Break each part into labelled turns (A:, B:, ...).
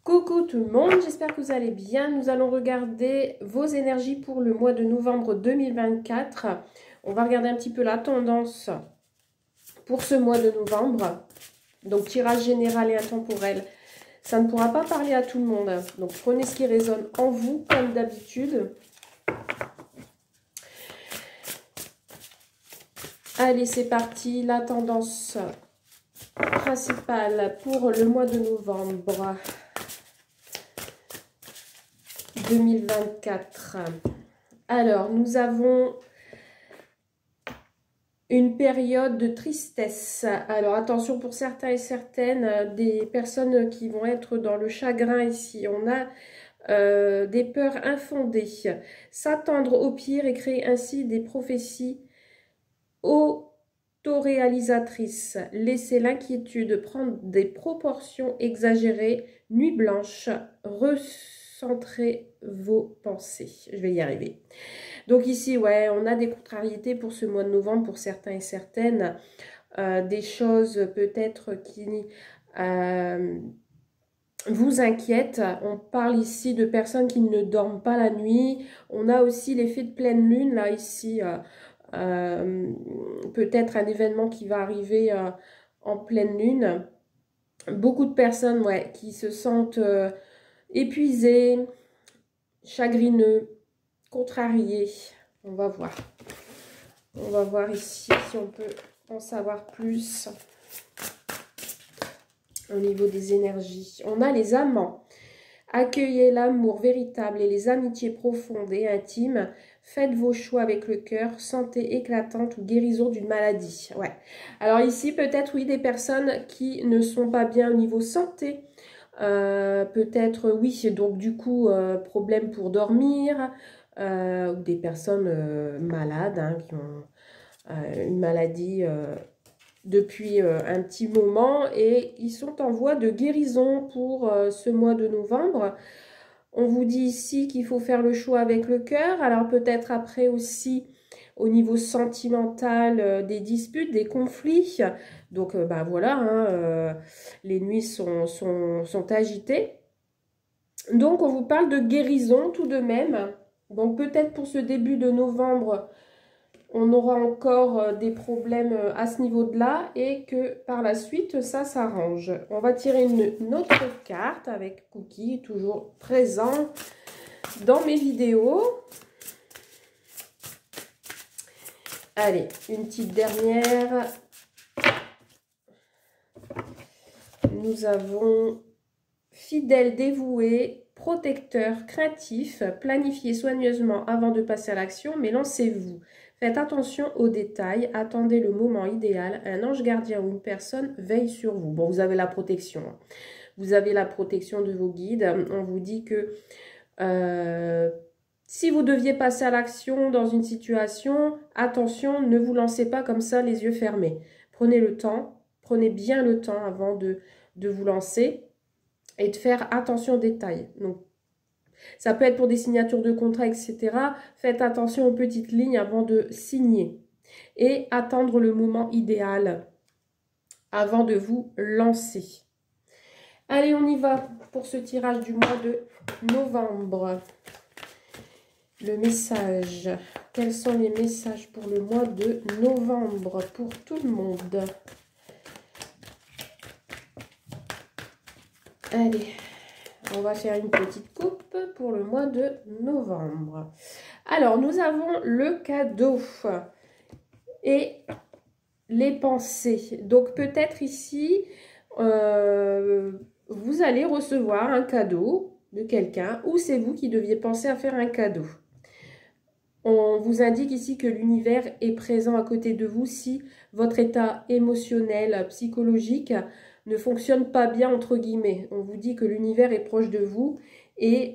A: Coucou tout le monde, j'espère que vous allez bien. Nous allons regarder vos énergies pour le mois de novembre 2024. On va regarder un petit peu la tendance pour ce mois de novembre. Donc tirage général et intemporel. Ça ne pourra pas parler à tout le monde. Donc prenez ce qui résonne en vous comme d'habitude. Allez, c'est parti. La tendance principale pour le mois de novembre 2024. Alors, nous avons une période de tristesse. Alors, attention pour certains et certaines, des personnes qui vont être dans le chagrin ici. On a des peurs infondées. S'attendre au pire et créer ainsi des prophéties autoréalisatrices. Laissez l'inquiétude prendre des proportions exagérées. Nuit blanche. Recentrez vos pensées. Je vais y arriver. Donc ici, ouais, on a des contrariétés pour ce mois de novembre pour certains et certaines. Des choses peut-être qui vous inquiètent. On parle ici de personnes qui ne dorment pas la nuit. On a aussi l'effet de pleine lune, là, ici. Peut-être un événement qui va arriver en pleine lune. Beaucoup de personnes, ouais, qui se sentent épuisées, chagrineux, contrarié. On va voir. On va voir ici si on peut en savoir plus au niveau des énergies. On a les amants. Accueillez l'amour véritable et les amitiés profondes et intimes. Faites vos choix avec le cœur. Santé éclatante ou guérison d'une maladie. Ouais. Alors ici, peut-être, oui, des personnes qui ne sont pas bien au niveau santé. Peut-être, oui, donc du coup, problème pour dormir. Des personnes malades hein, qui ont une maladie depuis un petit moment et ils sont en voie de guérison pour ce mois de novembre. On vous dit ici qu'il faut faire le choix avec le cœur. Alors peut-être après aussi au niveau sentimental des disputes, des conflits. Donc bah voilà, hein, les nuits sont agitées. Donc on vous parle de guérison tout de même. Donc peut-être pour ce début de novembre, on aura encore des problèmes à ce niveau-là et que par la suite, ça s'arrange. On va tirer une autre carte avec Cookie, toujours présent dans mes vidéos. Allez, une petite dernière. Nous avons fidèle, dévoué, protecteur, craintif, planifiez soigneusement avant de passer à l'action, mais lancez-vous. Faites attention aux détails, attendez le moment idéal. Un ange gardien ou une personne veille sur vous. Bon, vous avez la protection. Vous avez la protection de vos guides. On vous dit que si vous deviez passer à l'action dans une situation, attention, ne vous lancez pas comme ça les yeux fermés. Prenez le temps, prenez bien le temps avant de vous lancer et de faire attention aux détails. Donc, ça peut être pour des signatures de contrat, etc. Faites attention aux petites lignes avant de signer. Et attendre le moment idéal avant de vous lancer. Allez, on y va pour ce tirage du mois de novembre. Le message. Quels sont les messages pour le mois de novembre pour tout le monde? Allez. On va faire une petite coupe pour le mois de novembre. Alors, nous avons le cadeau et les pensées. Donc, peut-être ici, vous allez recevoir un cadeau de quelqu'un ou c'est vous qui deviez penser à faire un cadeau. On vous indique ici que l'univers est présent à côté de vous si votre état émotionnel, psychologique ne fonctionne pas bien, entre guillemets. On vous dit que l'univers est proche de vous. Et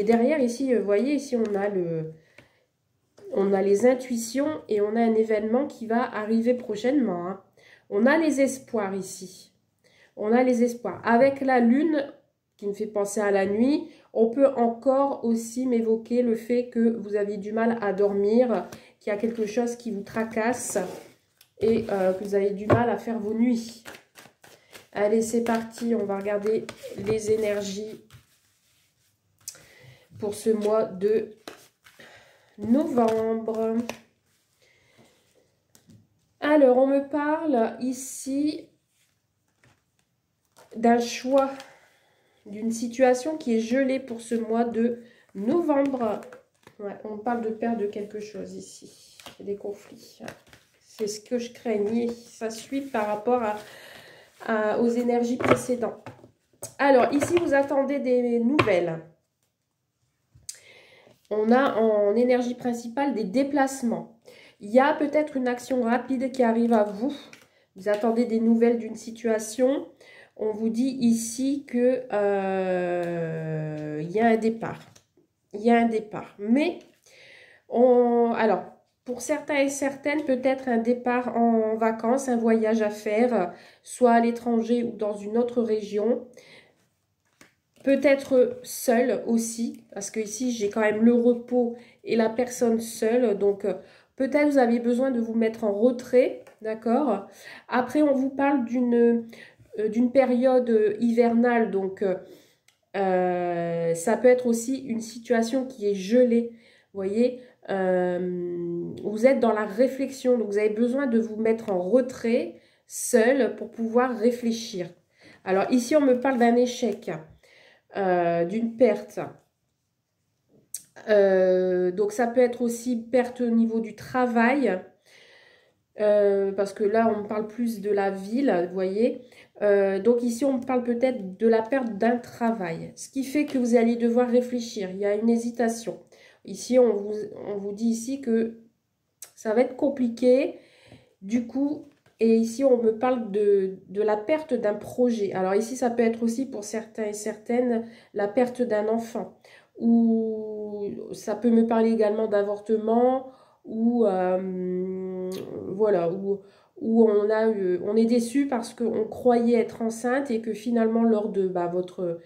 A: derrière, ici, vous voyez, ici, on a les intuitions et on a un événement qui va arriver prochainement. Hein. On a les espoirs ici. On a les espoirs. Avec la lune qui me fait penser à la nuit, on peut encore aussi m'évoquer le fait que vous avez du mal à dormir, qu'il y a quelque chose qui vous tracasse et que vous avez du mal à faire vos nuits. Allez, c'est parti. On va regarder les énergies pour ce mois de novembre. Alors, on me parle ici d'un choix, d'une situation qui est gelée pour ce mois de novembre. Ouais, on parle de perdre quelque chose ici. Des conflits. C'est ce que je craignais. Ça suit par rapport aux énergies précédentes. Alors, ici, vous attendez des nouvelles. On a en énergie principale des déplacements. Il y a peut-être une action rapide qui arrive à vous. Vous attendez des nouvelles d'une situation. On vous dit ici que il y a un départ. Il y a un départ. Mais, alors, pour certains et certaines, peut-être un départ en vacances, un voyage à faire, soit à l'étranger ou dans une autre région. Peut-être seul aussi, parce que ici, j'ai quand même le repos et la personne seule. Donc, peut-être vous avez besoin de vous mettre en retrait, d'accord? Après, on vous parle d'une période hivernale. Donc, ça peut être aussi une situation qui est gelée. Vous voyez, vous êtes dans la réflexion. Donc, vous avez besoin de vous mettre en retrait, seul, pour pouvoir réfléchir. Alors, ici, on me parle d'un échec. D'une perte. Donc ça peut être aussi perte au niveau du travail, parce que là on parle plus de la ville, vous voyez. Donc ici on parle peut-être de la perte d'un travail, ce qui fait que vous allez devoir réfléchir, il y a une hésitation. Ici on vous dit ici que ça va être compliqué, du coup. Et ici, on me parle de la perte d'un projet. Alors ici, ça peut être aussi pour certains et certaines la perte d'un enfant. Ou ça peut me parler également d'avortement. Ou voilà, où on est déçu parce qu'on croyait être enceinte et que finalement, lors de votre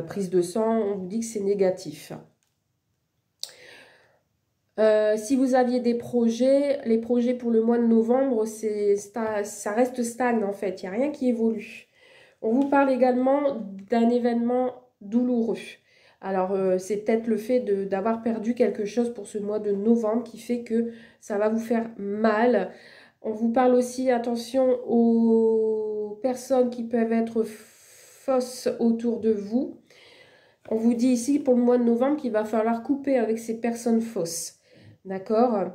A: prise de sang, on vous dit que c'est négatif. Si vous aviez des projets, les projets pour le mois de novembre, ça reste stagne en fait, il n'y a rien qui évolue. On vous parle également d'un événement douloureux. Alors, c'est peut-être le fait d'avoir perdu quelque chose pour ce mois de novembre qui fait que ça va vous faire mal. On vous parle aussi, attention aux personnes qui peuvent être fausses autour de vous. On vous dit ici pour le mois de novembre qu'il va falloir couper avec ces personnes fausses. D'accord.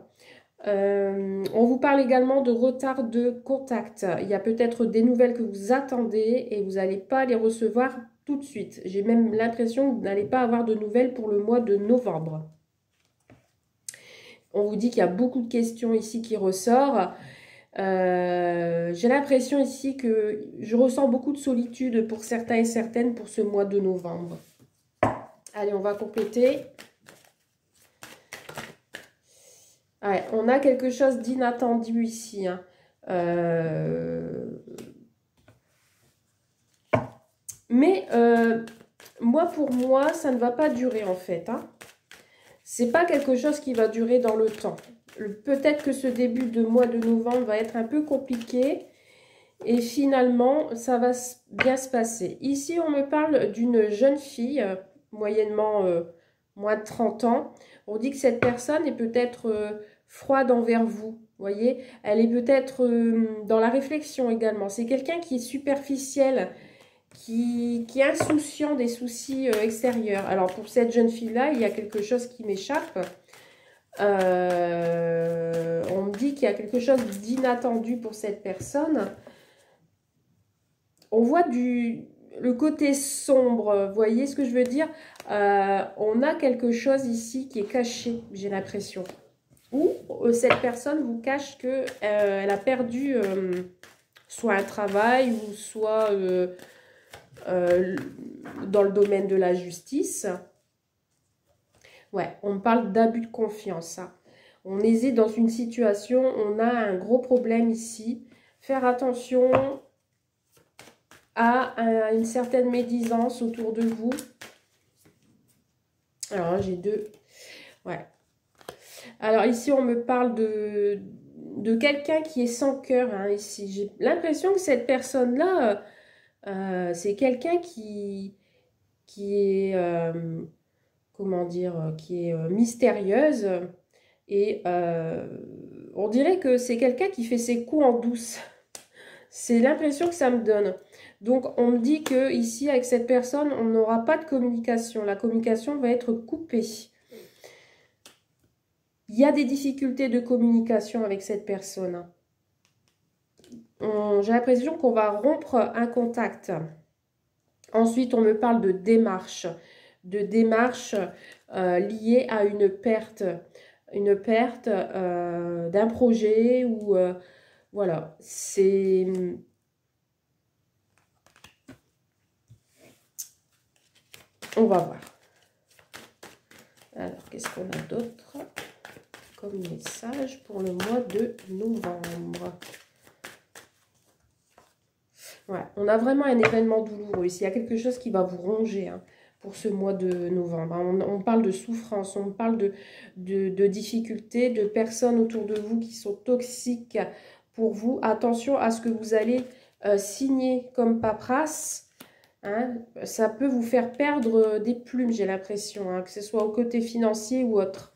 A: On vous parle également de retard de contact. Il y a peut-être des nouvelles que vous attendez et vous n'allez pas les recevoir tout de suite. J'ai même l'impression que vous n'allez pas avoir de nouvelles pour le mois de novembre. On vous dit qu'il y a beaucoup de questions ici qui ressortent. J'ai l'impression ici que je ressens beaucoup de solitude pour certains et certaines pour ce mois de novembre. Allez, on va compléter. Ouais, on a quelque chose d'inattendu ici. Hein. Mais moi, pour moi, ça ne va pas durer en fait. Hein. C'est pas quelque chose qui va durer dans le temps. Peut-être que ce début de mois de novembre va être un peu compliqué. Et finalement, ça va bien se passer. Ici, on me parle d'une jeune fille, moyennement moins de 30 ans. On dit que cette personne est peut-être froide envers vous. Vous voyez, elle est peut-être dans la réflexion également. C'est quelqu'un qui est superficiel, qui est insouciant des soucis extérieurs. Alors, pour cette jeune fille-là, il y a quelque chose qui m'échappe. On me dit qu'il y a quelque chose d'inattendu pour cette personne. On voit le côté sombre, vous voyez ce que je veux dire? On a quelque chose ici qui est caché, j'ai l'impression. Ou cette personne vous cache qu'elle a perdu soit un travail ou soit dans le domaine de la justice. Ouais, on parle d'abus de confiance. Hein. On hésite dans une situation, on a un gros problème ici. Faire attention à une certaine médisance autour de vous. Alors, j'ai deux. Ouais. Alors, ici, on me parle de quelqu'un qui est sans cœur. Hein, ici, j'ai l'impression que cette personne-là, C'est quelqu'un qui est, comment dire, qui est mystérieuse. Et on dirait que c'est quelqu'un qui fait ses coups en douce. C'est l'impression que ça me donne. Donc, on me dit que ici, avec cette personne, on n'aura pas de communication. La communication va être coupée. Il y a des difficultés de communication avec cette personne. J'ai l'impression qu'on va rompre un contact. Ensuite, on me parle de démarche liée à une perte d'un projet ou voilà, c'est... On va voir. Alors, qu'est-ce qu'on a d'autre comme message pour le mois de novembre? Ouais, on a vraiment un événement douloureux ici. Il y a quelque chose qui va vous ronger hein, pour ce mois de novembre. On parle de souffrance, on parle de difficultés, de personnes autour de vous qui sont toxiques pour vous. Attention à ce que vous allez signer comme paperasse. Hein. Ça peut vous faire perdre des plumes, j'ai l'impression, hein, que ce soit au côté financier ou autre.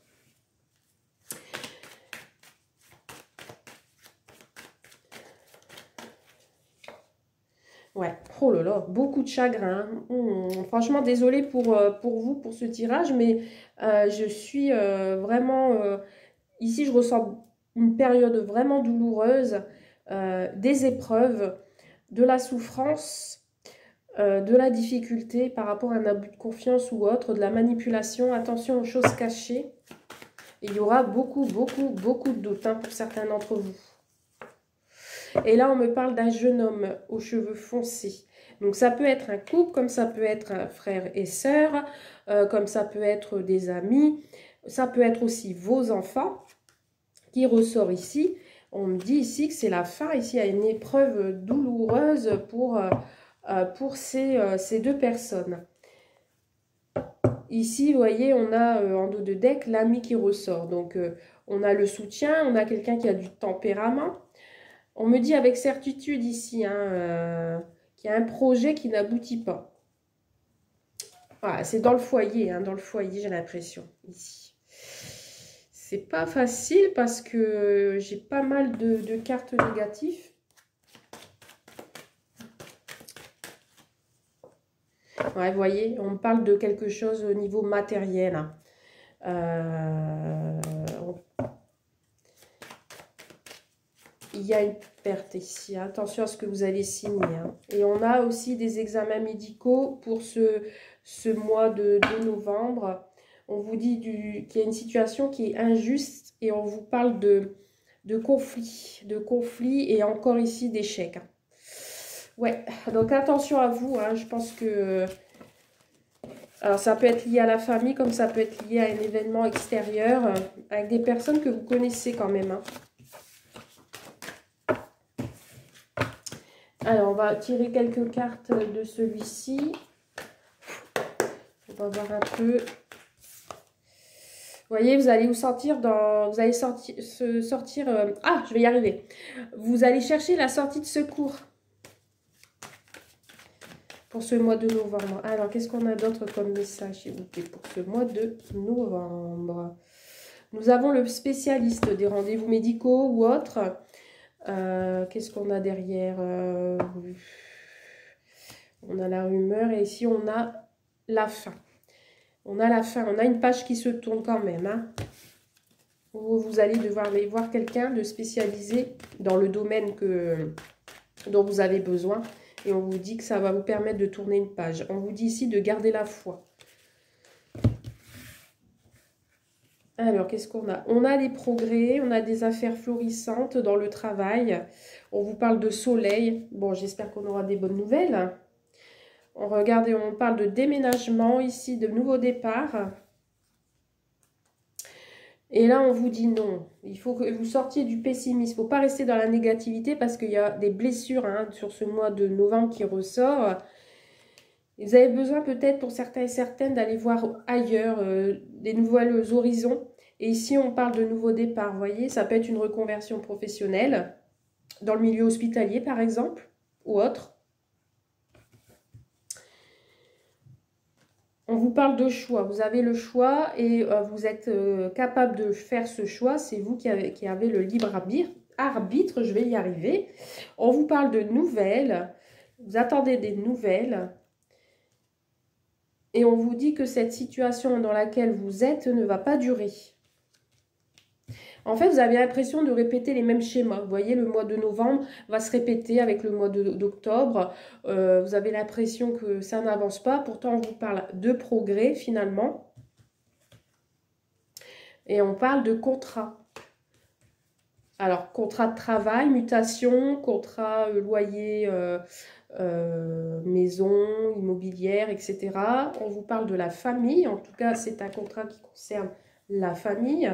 A: Ouais, oh là là, beaucoup de chagrin. Franchement, désolée pour vous, pour ce tirage, mais je suis vraiment... ici, je ressens une période vraiment douloureuse, des épreuves, de la souffrance, de la difficulté par rapport à un abus de confiance ou autre, de la manipulation. Attention aux choses cachées. Il y aura beaucoup de doutes hein, pour certains d'entre vous. Et là, on me parle d'un jeune homme aux cheveux foncés. Donc, ça peut être un couple, comme ça peut être un frère et sœur, comme ça peut être des amis. Ça peut être aussi vos enfants qui ressort ici. On me dit ici que c'est la fin. Ici, il y a une épreuve douloureuse pour ces deux personnes. Ici, vous voyez, on a en dos de deck l'ami qui ressort. Donc, on a le soutien, on a quelqu'un qui a du tempérament. On me dit avec certitude ici hein, qu'il y a un projet qui n'aboutit pas. Voilà, c'est dans le foyer, hein, j'ai l'impression, ici. C'est pas facile parce que j'ai pas mal de cartes négatives. Ouais, vous voyez, on me parle de quelque chose au niveau matériel. Hein. Il y a une perte ici. Attention à ce que vous allez signer. Hein. Et on a aussi des examens médicaux pour ce mois de novembre. On vous dit qu'il y a une situation qui est injuste et on vous parle de conflit et encore ici d'échec. Hein. Ouais, donc attention à vous. Hein. Je pense que... Alors, ça peut être lié à la famille comme ça peut être lié à un événement extérieur avec des personnes que vous connaissez quand même. Hein. Alors, on va tirer quelques cartes de celui-ci. On va voir un peu. Vous voyez, vous allez vous sentir dans... Vous allez sortir... je vais y arriver. Vous allez chercher la sortie de secours. Pour ce mois de novembre. Alors, qu'est-ce qu'on a d'autre comme message, s'il vous plaît, pour ce mois de novembre? Nous avons le spécialiste des rendez-vous médicaux ou autres. Qu'est-ce qu'on a derrière? On a la rumeur et ici on a la fin. On a la fin, on a une page qui se tourne quand même. Hein. Vous allez devoir aller voir quelqu'un de spécialisé dans le domaine dont vous avez besoin. Et on vous dit que ça va vous permettre de tourner une page. On vous dit ici de garder la foi. Alors, qu'est-ce qu'on a? On a des progrès, on a des affaires florissantes dans le travail. On vous parle de soleil. Bon, j'espère qu'on aura des bonnes nouvelles. On regarde et on parle de déménagement ici, de nouveaux départs. Et là, on vous dit non. Il faut que vous sortiez du pessimisme. Il ne faut pas rester dans la négativité parce qu'il y a des blessures hein, sur ce mois de novembre qui ressort. Vous avez besoin peut-être pour certains et certaines d'aller voir ailleurs des nouveaux horizons. Et ici, on parle de nouveaux départs. Vous voyez, ça peut être une reconversion professionnelle dans le milieu hospitalier, par exemple, ou autre. On vous parle de choix. Vous avez le choix et vous êtes capable de faire ce choix. C'est vous qui avez le libre arbitre. Je vais y arriver. On vous parle de nouvelles. Vous attendez des nouvelles. Et on vous dit que cette situation dans laquelle vous êtes ne va pas durer. En fait, vous avez l'impression de répéter les mêmes schémas. Vous voyez, le mois de novembre va se répéter avec le mois d'octobre. Vous avez l'impression que ça n'avance pas. Pourtant, on vous parle de progrès, finalement. Et on parle de contrat. Alors, contrat de travail, mutation, contrat loyer, maison, immobilière, etc. On vous parle de la famille. En tout cas, c'est un contrat qui concerne la famille.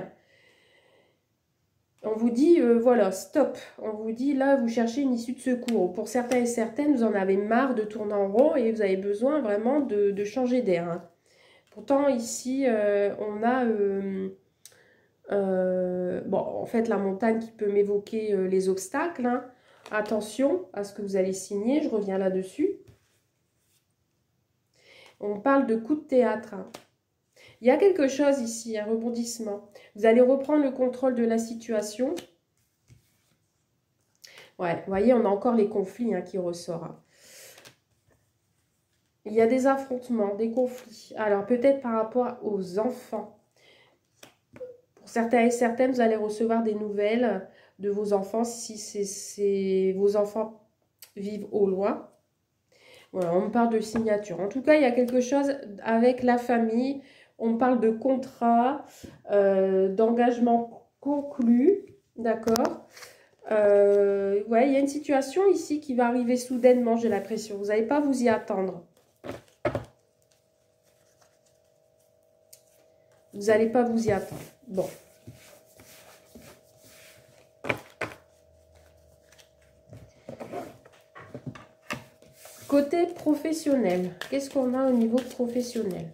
A: On vous dit, voilà, stop. On vous dit, là, vous cherchez une issue de secours. Pour certains et certaines, vous en avez marre de tourner en rond et vous avez besoin vraiment de changer d'air. Hein. Pourtant, ici, on a, bon, en fait, la montagne qui peut m'évoquer les obstacles. Hein. Attention à ce que vous allez signer, je reviens là-dessus. On parle de coup de théâtre. Hein. Il y a quelque chose ici, un rebondissement. Vous allez reprendre le contrôle de la situation. Ouais, vous voyez, on a encore les conflits hein, qui ressortent. Hein. Il y a des affrontements, des conflits. Alors, peut-être par rapport aux enfants. Pour certains et certaines, vous allez recevoir des nouvelles de vos enfants si vos enfants vivent au loin. Voilà, on me parle de signature. En tout cas, il y a quelque chose avec la famille. On me parle de contrat, d'engagement conclu, d'accord. Ouais, il y a une situation ici qui va arriver soudainement, j'ai l'impression. Vous n'allez pas vous y attendre. Vous n'allez pas vous y attendre. Bon. Côté professionnel, qu'est-ce qu'on a au niveau professionnel ?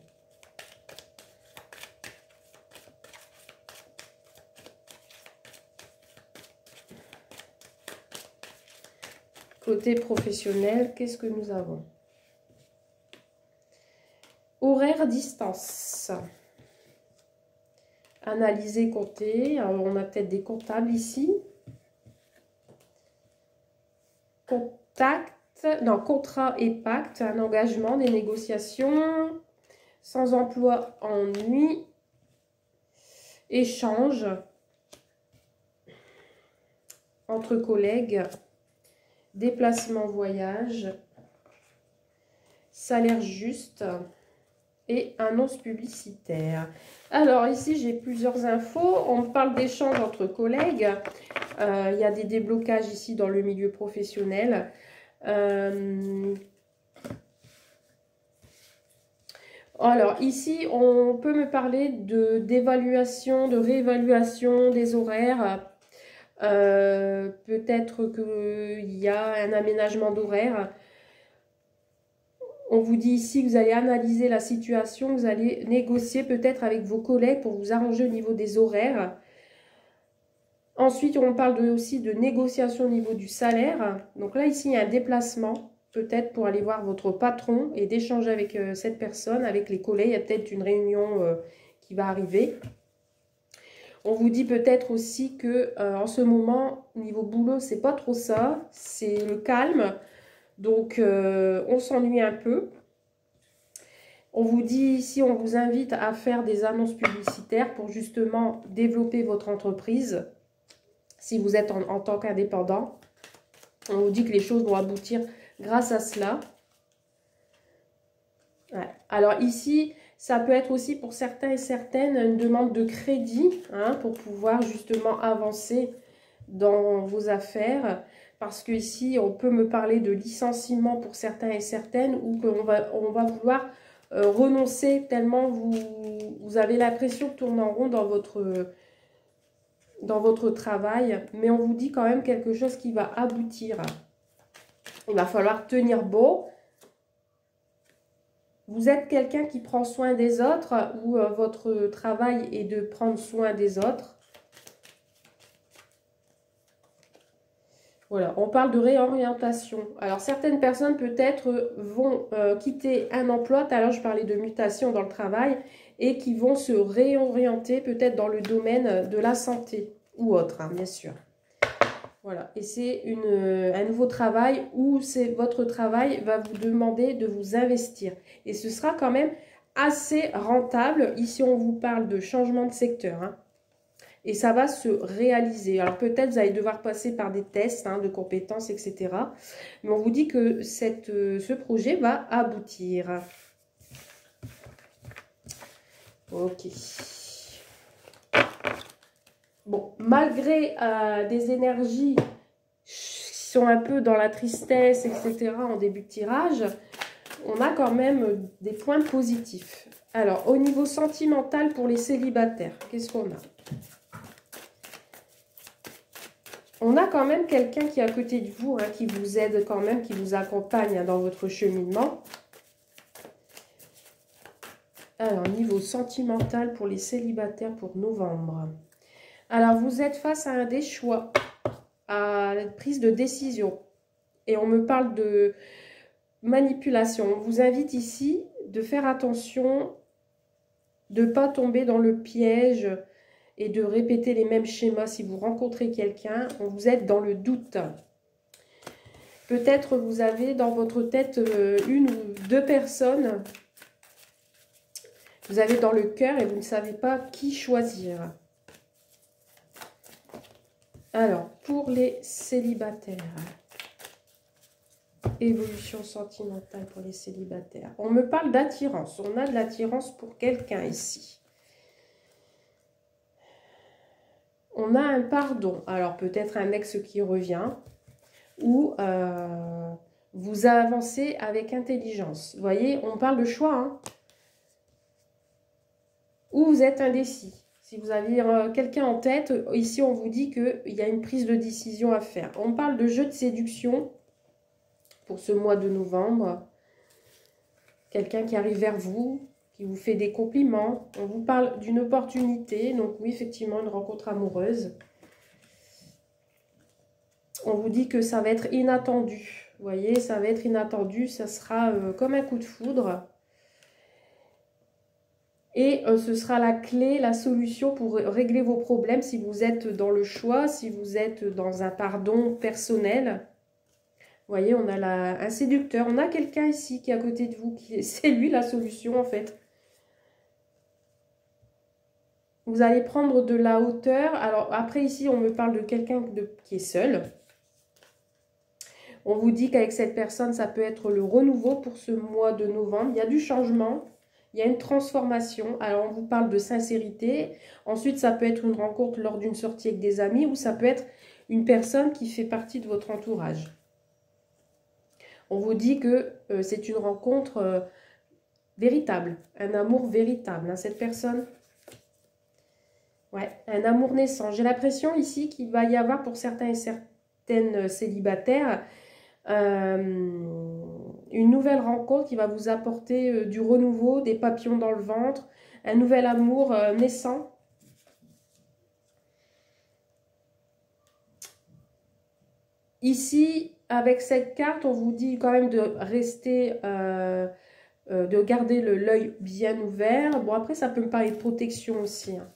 A: Côté professionnel, qu'est-ce que nous avons? Horaire, distance. Analyser, compter. Alors, on a peut-être des comptables ici. Contact. Non, contrat et pacte. Un engagement, des négociations. Sans emploi, ennui. Échange. Entre collègues. Déplacement, voyage. Salaire juste. Et annonce publicitaire. Alors ici, j'ai plusieurs infos. On parle d'échange entre collègues. Il y a des déblocages ici dans le milieu professionnel. Alors ici, on peut me parler d'évaluation, de réévaluation des horaires. Peut-être qu'il y a un aménagement d'horaire. On vous dit ici que vous allez analyser la situation, vous allez négocier peut-être avec vos collègues pour vous arranger au niveau des horaires. Ensuite, on parle aussi de négociation au niveau du salaire. Donc là, ici, il y a un déplacement, peut-être pour aller voir votre patron et d'échanger avec cette personne, avec les collègues. Il y a peut-être une réunion qui va arriver. On vous dit peut-être aussi que en ce moment, niveau boulot, c'est pas trop ça. C'est le calme. Donc, on s'ennuie un peu. On vous dit ici, on vous invite à faire des annonces publicitaires pour justement développer votre entreprise. Si vous êtes en tant qu'indépendant, on vous dit que les choses vont aboutir grâce à cela. Ouais. Alors ici, ça peut être aussi pour certains et certaines une demande de crédit hein, pour pouvoir justement avancer dans vos affaires. Parce que ici, on peut me parler de licenciement pour certains et certaines ou qu'on va vouloir renoncer tellement vous avez l'impression de tourner en rond dans votre travail. Mais on vous dit quand même quelque chose qui va aboutir. Il va falloir tenir bon. Vous êtes quelqu'un qui prend soin des autres ou votre travail est de prendre soin des autres. Voilà, on parle de réorientation. Alors, certaines personnes peut-être vont quitter un emploi, tout à l'heure je parlais de mutation dans le travail, et qui vont se réorienter peut-être dans le domaine de la santé ou autre, hein, bien sûr. Voilà, et c'est un nouveau travail où votre travail va vous demander de vous investir. Et ce sera quand même assez rentable. Ici, on vous parle de changement de secteur, hein. Et ça va se réaliser. Alors peut-être vous allez devoir passer par des tests, hein, de compétences, etc. Mais on vous dit que ce projet va aboutir. Ok. Bon, malgré des énergies qui sont un peu dans la tristesse, etc. en début de tirage, on a quand même des points positifs. Alors, au niveau sentimental pour les célibataires, qu'est-ce qu'on a? On a quand même quelqu'un qui est à côté de vous, hein, qui vous aide quand même, qui vous accompagne, hein, dans votre cheminement. Alors, niveau sentimental pour les célibataires pour novembre. Alors, vous êtes face à des choix, à la prise de décision. Et on me parle de manipulation. On vous invite ici de faire attention, de ne pas tomber dans le piège et de répéter les mêmes schémas. Si vous rencontrez quelqu'un, vous êtes dans le doute. Peut-être vous avez dans votre tête une ou deux personnes. Vous avez dans le cœur et vous ne savez pas qui choisir. Alors, pour les célibataires, évolution sentimentale pour les célibataires. On me parle d'attirance. On a de l'attirance pour quelqu'un ici. On a un pardon. Alors, peut-être un ex qui revient. Ou vous avancez avec intelligence. Vous voyez, on parle de choix, hein. Ou vous êtes indécis. Si vous avez quelqu'un en tête, ici on vous dit qu'il y a une prise de décision à faire. On parle de jeu de séduction pour ce mois de novembre. Quelqu'un qui arrive vers vous, qui vous fait des compliments. On vous parle d'une opportunité. Donc oui, effectivement, une rencontre amoureuse. On vous dit que ça va être inattendu. Vous voyez, ça va être inattendu. Ça sera comme un coup de foudre. Et ce sera la clé, la solution pour régler vos problèmes si vous êtes dans le choix, si vous êtes dans un pardon personnel. Vous voyez, on a un séducteur. On a quelqu'un ici qui est à côté de vous. C'est lui la solution en fait. Vous allez prendre de la hauteur. Alors après ici, on me parle de quelqu'un qui est seul. On vous dit qu'avec cette personne, ça peut être le renouveau pour ce mois de novembre. Il y a du changement. Il y a une transformation. Alors, on vous parle de sincérité. Ensuite, ça peut être une rencontre lors d'une sortie avec des amis ou ça peut être une personne qui fait partie de votre entourage. On vous dit que c'est une rencontre véritable, un amour véritable, hein, cette personne. Ouais, un amour naissant. J'ai l'impression ici qu'il va y avoir pour certains et certaines célibataires une nouvelle rencontre qui va vous apporter du renouveau, des papillons dans le ventre, un nouvel amour naissant. Ici, avec cette carte, on vous dit quand même de rester, de garder l'œil bien ouvert. Bon, après, ça peut me parler de protection aussi, hein.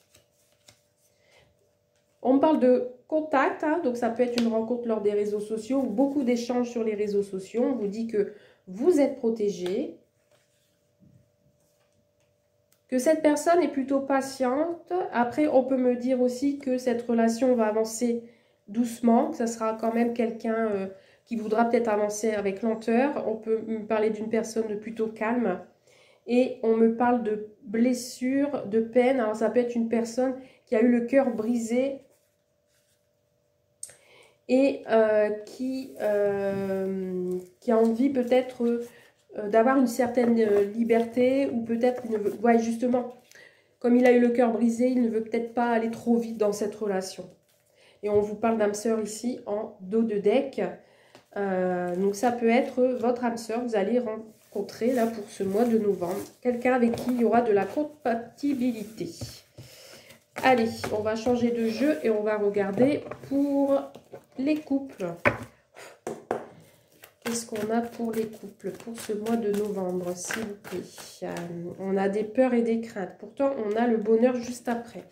A: On me parle de contact, hein, donc ça peut être une rencontre lors des réseaux sociaux, ou beaucoup d'échanges sur les réseaux sociaux. On vous dit que vous êtes protégé, que cette personne est plutôt patiente. Après, on peut me dire aussi que cette relation va avancer doucement, que ça sera quand même quelqu'un qui voudra peut-être avancer avec lenteur. On peut me parler d'une personne de plutôt calme. Et on me parle de blessure, de peine. Alors ça peut être une personne qui a eu le cœur brisé et qui a envie peut-être d'avoir une certaine liberté, ou peut-être il ne veut, ouais, justement, comme il a eu le cœur brisé, il ne veut peut-être pas aller trop vite dans cette relation. Et on vous parle d'âme sœur ici en dos de deck. Donc ça peut être votre âme sœur, vous allez rencontrer là pour ce mois de novembre. Quelqu'un avec qui il y aura de la compatibilité. Allez, on va changer de jeu et on va regarder pour les couples. Qu'est-ce qu'on a pour les couples pour ce mois de novembre, s'il vous plaît? On a des peurs et des craintes. Pourtant, on a le bonheur juste après.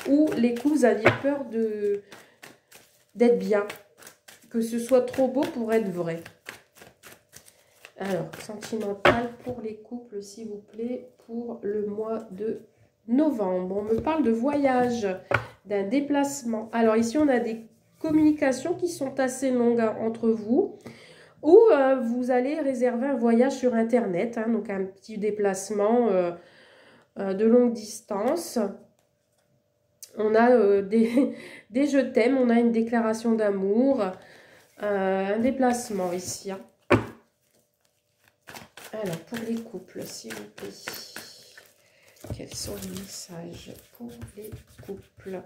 A: Ou les couples, vous aviez peur d'être bien. Que ce soit trop beau pour être vrai. Alors, sentimental pour les couples, s'il vous plaît, pour le mois de novembre. On me parle de voyage, d'un déplacement. Alors ici, on a des communications qui sont assez longues entre vous. Ou vous allez réserver un voyage sur Internet, hein, donc un petit déplacement de longue distance. On a des je t'aime, on a une déclaration d'amour, un déplacement ici. Hein. Alors, pour les couples, s'il vous plaît, quels sont les messages pour les couples?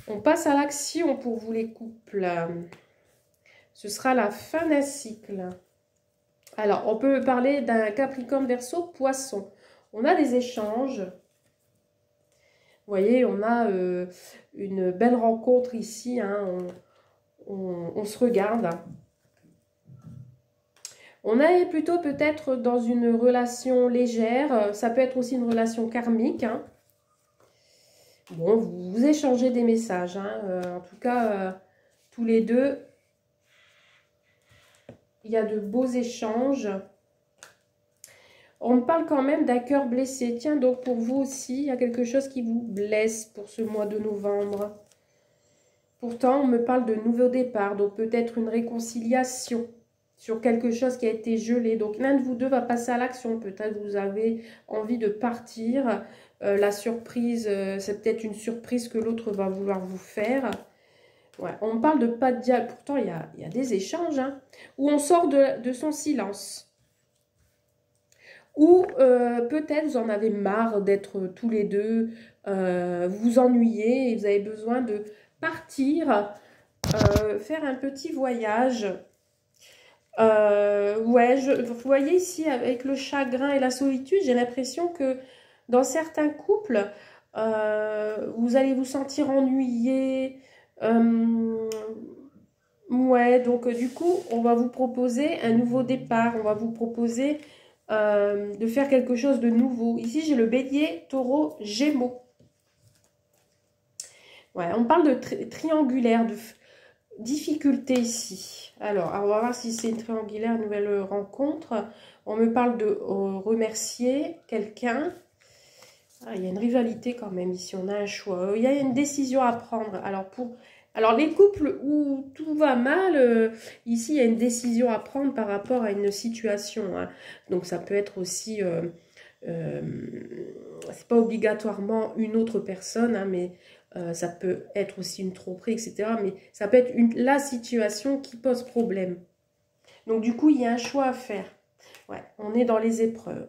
A: On passe à l'action pour vous les couples. Ce sera la fin d'un cycle. Alors, on peut parler d'un Capricorne, Verseau, Poisson. On a des échanges. Vous voyez, on a une belle rencontre ici. Hein, on se regarde. On est plutôt peut-être dans une relation légère. Ça peut être aussi une relation karmique. Hein. Bon, vous échangez des messages. Hein. En tout cas, tous les deux. Il y a de beaux échanges. On me parle quand même d'un cœur blessé. Tiens, donc pour vous aussi, il y a quelque chose qui vous blesse pour ce mois de novembre. Pourtant, on me parle de nouveau départ. Donc peut-être une réconciliation sur quelque chose qui a été gelé. Donc l'un de vous deux va passer à l'action. Peut-être vous avez envie de partir. La surprise, c'est peut-être une surprise que l'autre va vouloir vous faire. Ouais, on me parle de pas de dialogue. Pourtant, il y a des échanges, hein, où on sort de son silence. Ou peut-être vous en avez marre d'être tous les deux, vous vous ennuyez et vous avez besoin de partir, faire un petit voyage. Ouais, vous voyez ici avec le chagrin et la solitude, j'ai l'impression que dans certains couples, vous allez vous sentir ennuyé. Ouais, donc du coup, on va vous proposer un nouveau départ. On va vous proposer de faire quelque chose de nouveau. Ici, j'ai le bélier, taureau, gémeaux. Ouais, on parle de triangulaire, de difficulté ici. Alors, on va voir si c'est une triangulaire, une nouvelle rencontre. On me parle de remercier quelqu'un. Ah, il y a une rivalité quand même ici, on a un choix. Il y a une décision à prendre. Alors les couples où tout va mal, ici, il y a une décision à prendre par rapport à une situation. Hein. Donc, ça peut être aussi... c'est pas obligatoirement une autre personne, hein, mais ça peut être aussi une tromperie, etc. Mais ça peut être la situation qui pose problème. Donc, du coup, il y a un choix à faire. Ouais, on est dans les épreuves.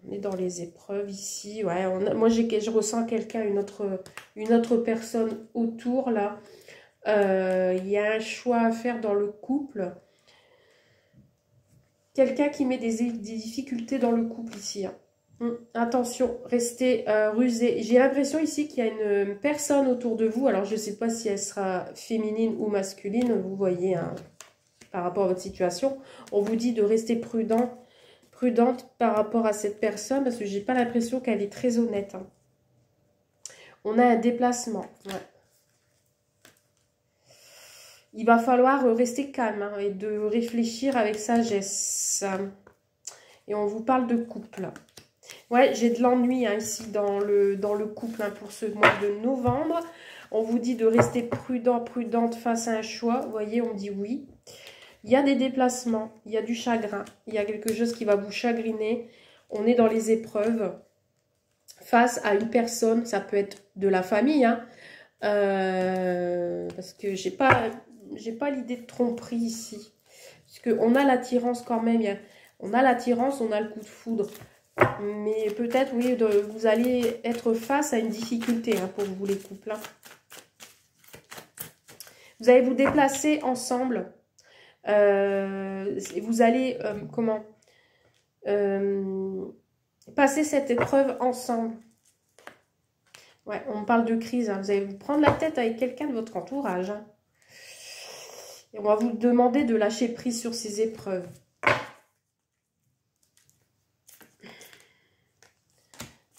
A: On est dans les épreuves ici. Ouais, moi, je ressens quelqu'un, une autre personne autour, là. Il y a un choix à faire dans le couple. Quelqu'un qui met des difficultés dans le couple ici. Hein. Attention, restez rusé. J'ai l'impression ici qu'il y a une personne autour de vous. Alors, je ne sais pas si elle sera féminine ou masculine. Vous voyez, hein, par rapport à votre situation. On vous dit de rester prudente par rapport à cette personne. Parce que je n'ai pas l'impression qu'elle est très honnête. Hein. On a un déplacement. Ouais. Il va falloir rester calme hein, et de réfléchir avec sagesse. Et on vous parle de couple. Ouais, j'ai de l'ennui hein, ici dans le couple hein, pour ce mois de novembre. On vous dit de rester prudente face à un choix. Vous voyez, on dit oui. Il y a des déplacements, il y a du chagrin. Il y a quelque chose qui va vous chagriner. On est dans les épreuves face à une personne. Ça peut être de la famille. Hein, parce que j'ai pas l'idée de tromperie ici. Parce qu'on a l'attirance quand même. On a l'attirance, on a le coup de foudre. Mais peut-être, oui, vous allez être face à une difficulté hein, pour vous les couples. Hein. Vous allez vous déplacer ensemble. Vous allez, passer cette épreuve ensemble. Ouais, on parle de crise. Hein. Vous allez vous prendre la tête avec quelqu'un de votre entourage. Hein. Et on va vous demander de lâcher prise sur ces épreuves.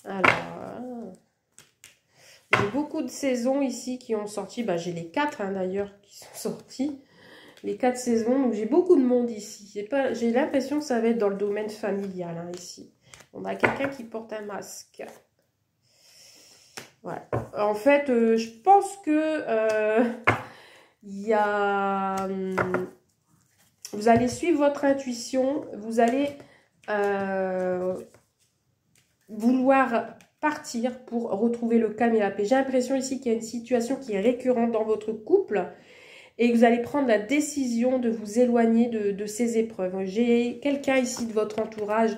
A: Alors, j'ai beaucoup de saisons ici qui ont sorti. Bah, j'ai les 4 hein, d'ailleurs qui sont sortis. Les 4 saisons. Donc, j'ai beaucoup de monde ici. J'ai l'impression que ça va être dans le domaine familial hein, ici. On a quelqu'un qui porte un masque. Ouais. En fait, je pense que il y a... vous allez suivre votre intuition. Vous allez vouloir partir pour retrouver le calme et la paix. J'ai l'impression ici qu'il y a une situation qui est récurrente dans votre couple et que vous allez prendre la décision de vous éloigner de ces épreuves. J'ai quelqu'un ici de votre entourage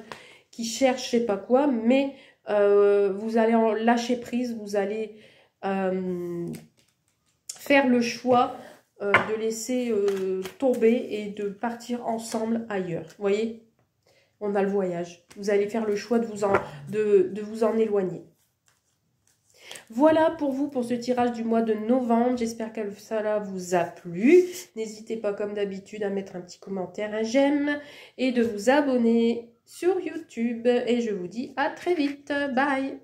A: qui cherche je sais pas quoi, mais vous allez en lâcher prise, vous allez faire le choix de laisser tomber et de partir ensemble ailleurs. Vous voyez ? On a le voyage. Vous allez faire le choix de vous en éloigner. Voilà pour vous, pour ce tirage du mois de novembre. J'espère que ça vous a plu. N'hésitez pas, comme d'habitude, à mettre un petit commentaire, un j'aime et de vous abonner sur YouTube. Et je vous dis à très vite. Bye!